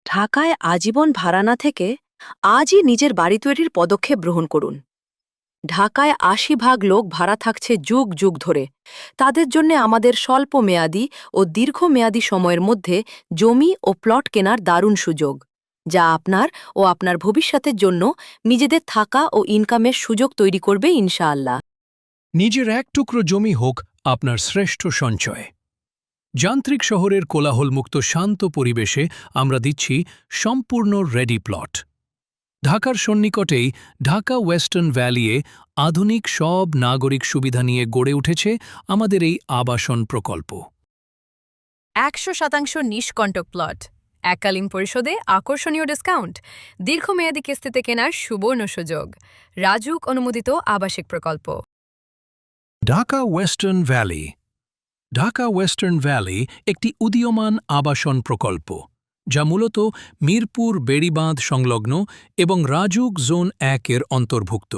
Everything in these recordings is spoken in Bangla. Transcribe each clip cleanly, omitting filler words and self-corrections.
ঢাকায় আজীবন ভাড়া না থেকে আজই নিজের বাড়ি তৈরির পদক্ষেপ গ্রহণ করুন। ঢাকায় ৮০% লোক ভাড়া থাকছে যুগ যুগ ধরে। তাদের জন্য আমাদের স্বল্প মেয়াদী ও দীর্ঘমেয়াদী সময়ের মধ্যে জমি ও প্লট কেনার দারুণ সুযোগ, যা আপনার ও আপনার ভবিষ্যতের জন্য নিজেদের থাকা ও ইনকামের সুযোগ তৈরি করবে ইনশাআল্লাহ। নিজের এক টুকরো জমি হোক আপনার শ্রেষ্ঠ সঞ্চয়। যান্ত্রিক শহরের কোলাহলমুক্ত শান্ত পরিবেশে আমরা দিচ্ছি সম্পূর্ণ রেডি প্লট। ঢাকার সন্নিকটেই ঢাকা ওয়েস্টার্ন ভ্যালিয়ে আধুনিক সব নাগরিক সুবিধা নিয়ে গড়ে উঠেছে আমাদের এই আবাসন প্রকল্প। ১০০% নিষ্কণ্টক প্লট, এককালীন পরিশোধে আকর্ষণীয় ডিসকাউন্ট, দীর্ঘমেয়াদী কিস্তিতে কেনার সুবর্ণ সুযোগ, রাজুক অনুমোদিত আবাসিক প্রকল্প। Dhaka western valley. Dhaka western valley একটি উদীয়মান আবাসন প্রকল্প, যা মূলত মিরপুর বেড়িবাঁধ সংলগ্ন এবং রাজুক জোন ১-এর অন্তর্ভুক্ত।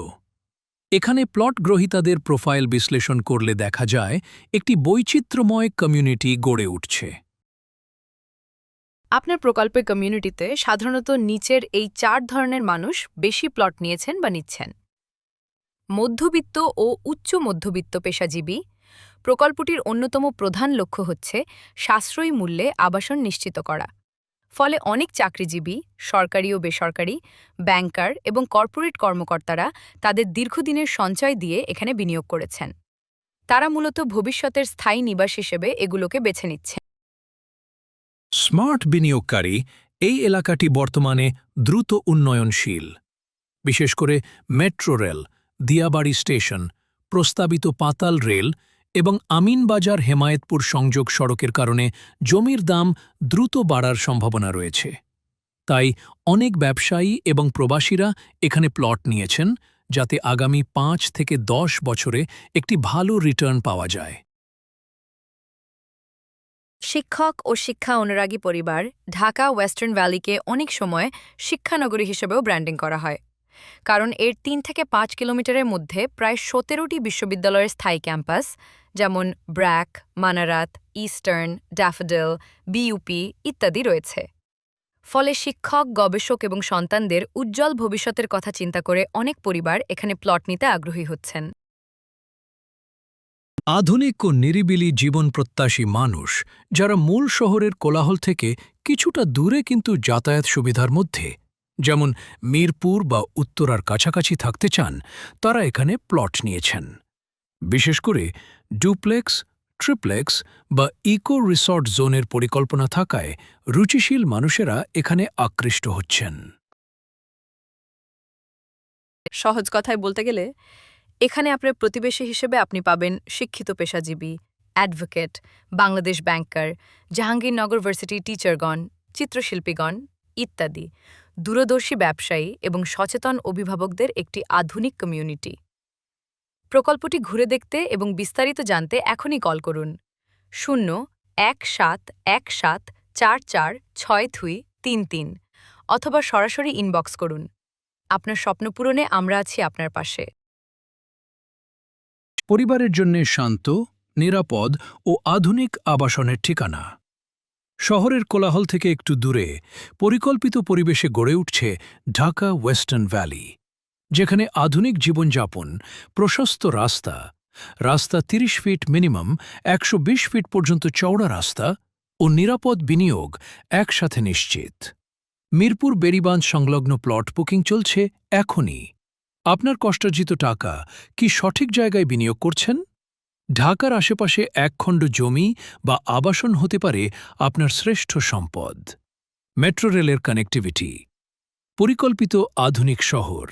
এখানে প্লট গ্রহীতাদের প্রোফাইল বিশ্লেষণ করলে দেখা যায় একটি বৈচিত্র্যময় কমিউনিটি গড়ে উঠছে। আপনার প্রকল্পের কমিউনিটিতে সাধারণত নিচের এই ৪ ধরনের মানুষ বেশি প্লট নিয়েছেন বা নিচ্ছেন। মধ্যবিত্ত ও উচ্চ মধ্যবিত্ত পেশাজীবী। প্রকল্পটির অন্যতম প্রধান লক্ষ্য হচ্ছে সাশ্রয়ী মূল্যে আবাসন নিশ্চিত করা। ফলে অনেক চাকরিজীবী, সরকারি ও বেসরকারি, ব্যাংকার এবং কর্পোরেট কর্মকর্তারা তাদের দীর্ঘদিনের সঞ্চয় দিয়ে এখানে বিনিয়োগ করেছেন। তারা মূলত ভবিষ্যতের স্থায়ী নিবাস হিসেবে এগুলোকে বেছে নিচ্ছে। স্মার্ট বিনিয়োগকারী। এই এলাকাটি বর্তমানে দ্রুত উন্নয়নশীল। বিশেষ করে মেট্রো রেল, দিয়াবাড়ি স্টেশন, প্রস্তাবিত পাতাল রেল এবং আমিনবাজার হেমায়েতপুর সংযোগ সড়কের কারণে জমির দাম দ্রুত বাড়ার সম্ভাবনা রয়েছে। তাই অনেক ব্যবসায়ী এবং প্রবাসীরা এখানে প্লট নিয়েছেন, যাতে আগামী ৫ থেকে ১০ বছরে একটি ভালো রিটার্ন পাওয়া যায়। শিক্ষক ও শিক্ষা অনুরাগী পরিবার। ঢাকা ওয়েস্টার্ন ভ্যালিকে অনেক সময় শিক্ষানগরী হিসেবেও ব্র্যান্ডিং করা হয়, কারণ এর ৩ থেকে ৫ কিলোমিটারের মধ্যে প্রায় ১৭টি বিশ্ববিদ্যালয়ের স্থায়ী ক্যাম্পাস, যেমন BRAC, Manarat, eastern, daffodil, BUP ইত্যাদি রয়েছে। ফলে শিক্ষক, গবেষক এবং সন্তানদের উজ্জ্বল ভবিষ্যতের কথা চিন্তা করে অনেক পরিবার এখানে প্লট নিতে আগ্রহী হচ্ছেন। আধুনিক ও নিরিবিলি জীবন প্রত্যাশী মানুষ, যারা মূল শহরের কোলাহল থেকে কিছুটা দূরে কিন্তু যাতায়াত সুবিধার মধ্যে, যেমন মিরপুর বা উত্তরার কাছাকাছি থাকতে চান, তারা এখানে প্লট নিয়েছেন। বিশেষ করে ডুপ্লেক্স, ট্রিপ্লেক্স বা ইকো রিসর্ট জোনের পরিকল্পনা থাকায় রুচিশীল মানুষেরা এখানে আকৃষ্ট হচ্ছেন। সহজ কথায় বলতে গেলে, এখানে আপনার প্রতিবেশী হিসেবে আপনি পাবেন শিক্ষিত পেশাজীবী, অ্যাডভোকেট, বাংলাদেশ ব্যাংকার, জাহাঙ্গীরনগর ভার্সিটি টিচারগণ, চিত্রশিল্পীগণ ইত্যাদি দূরদর্শী ব্যবসায়ী এবং সচেতন অভিভাবকদের একটি আধুনিক কমিউনিটি। প্রকল্পটি ঘুরে দেখতে এবং বিস্তারিত জানতে এখনই কল করুন 0-1717446333 অথবা সরাসরি ইনবক্স করুন। আপনার স্বপ্ন পূরণে আমরা আছি আপনার পাশে। পরিবারের জন্য শান্ত, নিরাপদ ও আধুনিক আবাসনের ঠিকানা। শহরের কোলাহল থেকে একটু দূরে পরিকল্পিত পরিবেশে গড়ে উঠছে ঢাকা ওয়েস্টার্ন ভ্যালি, যেখানে আধুনিক জীবনযাপন, প্রশস্ত রাস্তা, ৩০ ফিট মিনিমাম ১২০ ফিট পর্যন্ত চওড়া রাস্তা ও নিরাপদ বিনিয়োগ একসাথে নিশ্চিত। মিরপুর বেড়িবাঁধ সংলগ্ন প্লট বুকিং চলছে এখনই। আপনার কষ্টার্জিত টাকা কি সঠিক জায়গায় বিনিয়োগ করছেন? ঢাকার আশেপাশে একখণ্ড জমি বা আবাসন হতে পারে আপনার শ্রেষ্ঠ সম্পদ। মেট্রো রেলের কানেক্টিভিটি, পরিকল্পিত আধুনিক শহর,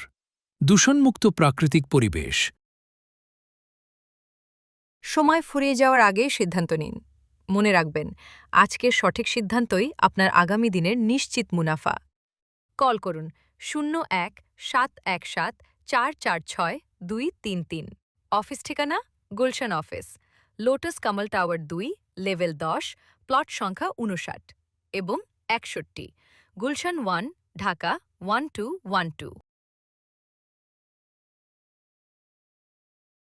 দূষণমুক্ত প্রাকৃতিক পরিবেশ। সময় ফুরিয়ে যাওয়ার আগেই সিদ্ধান্ত নিন। মনে রাখবেন, আজকের সঠিক সিদ্ধান্তই আপনার আগামী দিনের নিশ্চিত মুনাফা। কল করুন 0-1-717-446-233। অফিস ঠিকানা Gulshan office, lotus Kamal tower ২, level ১০, plot সংখ্যা ৫৯ এবং ৬১, গুলশান 1, ঢাকা 1212।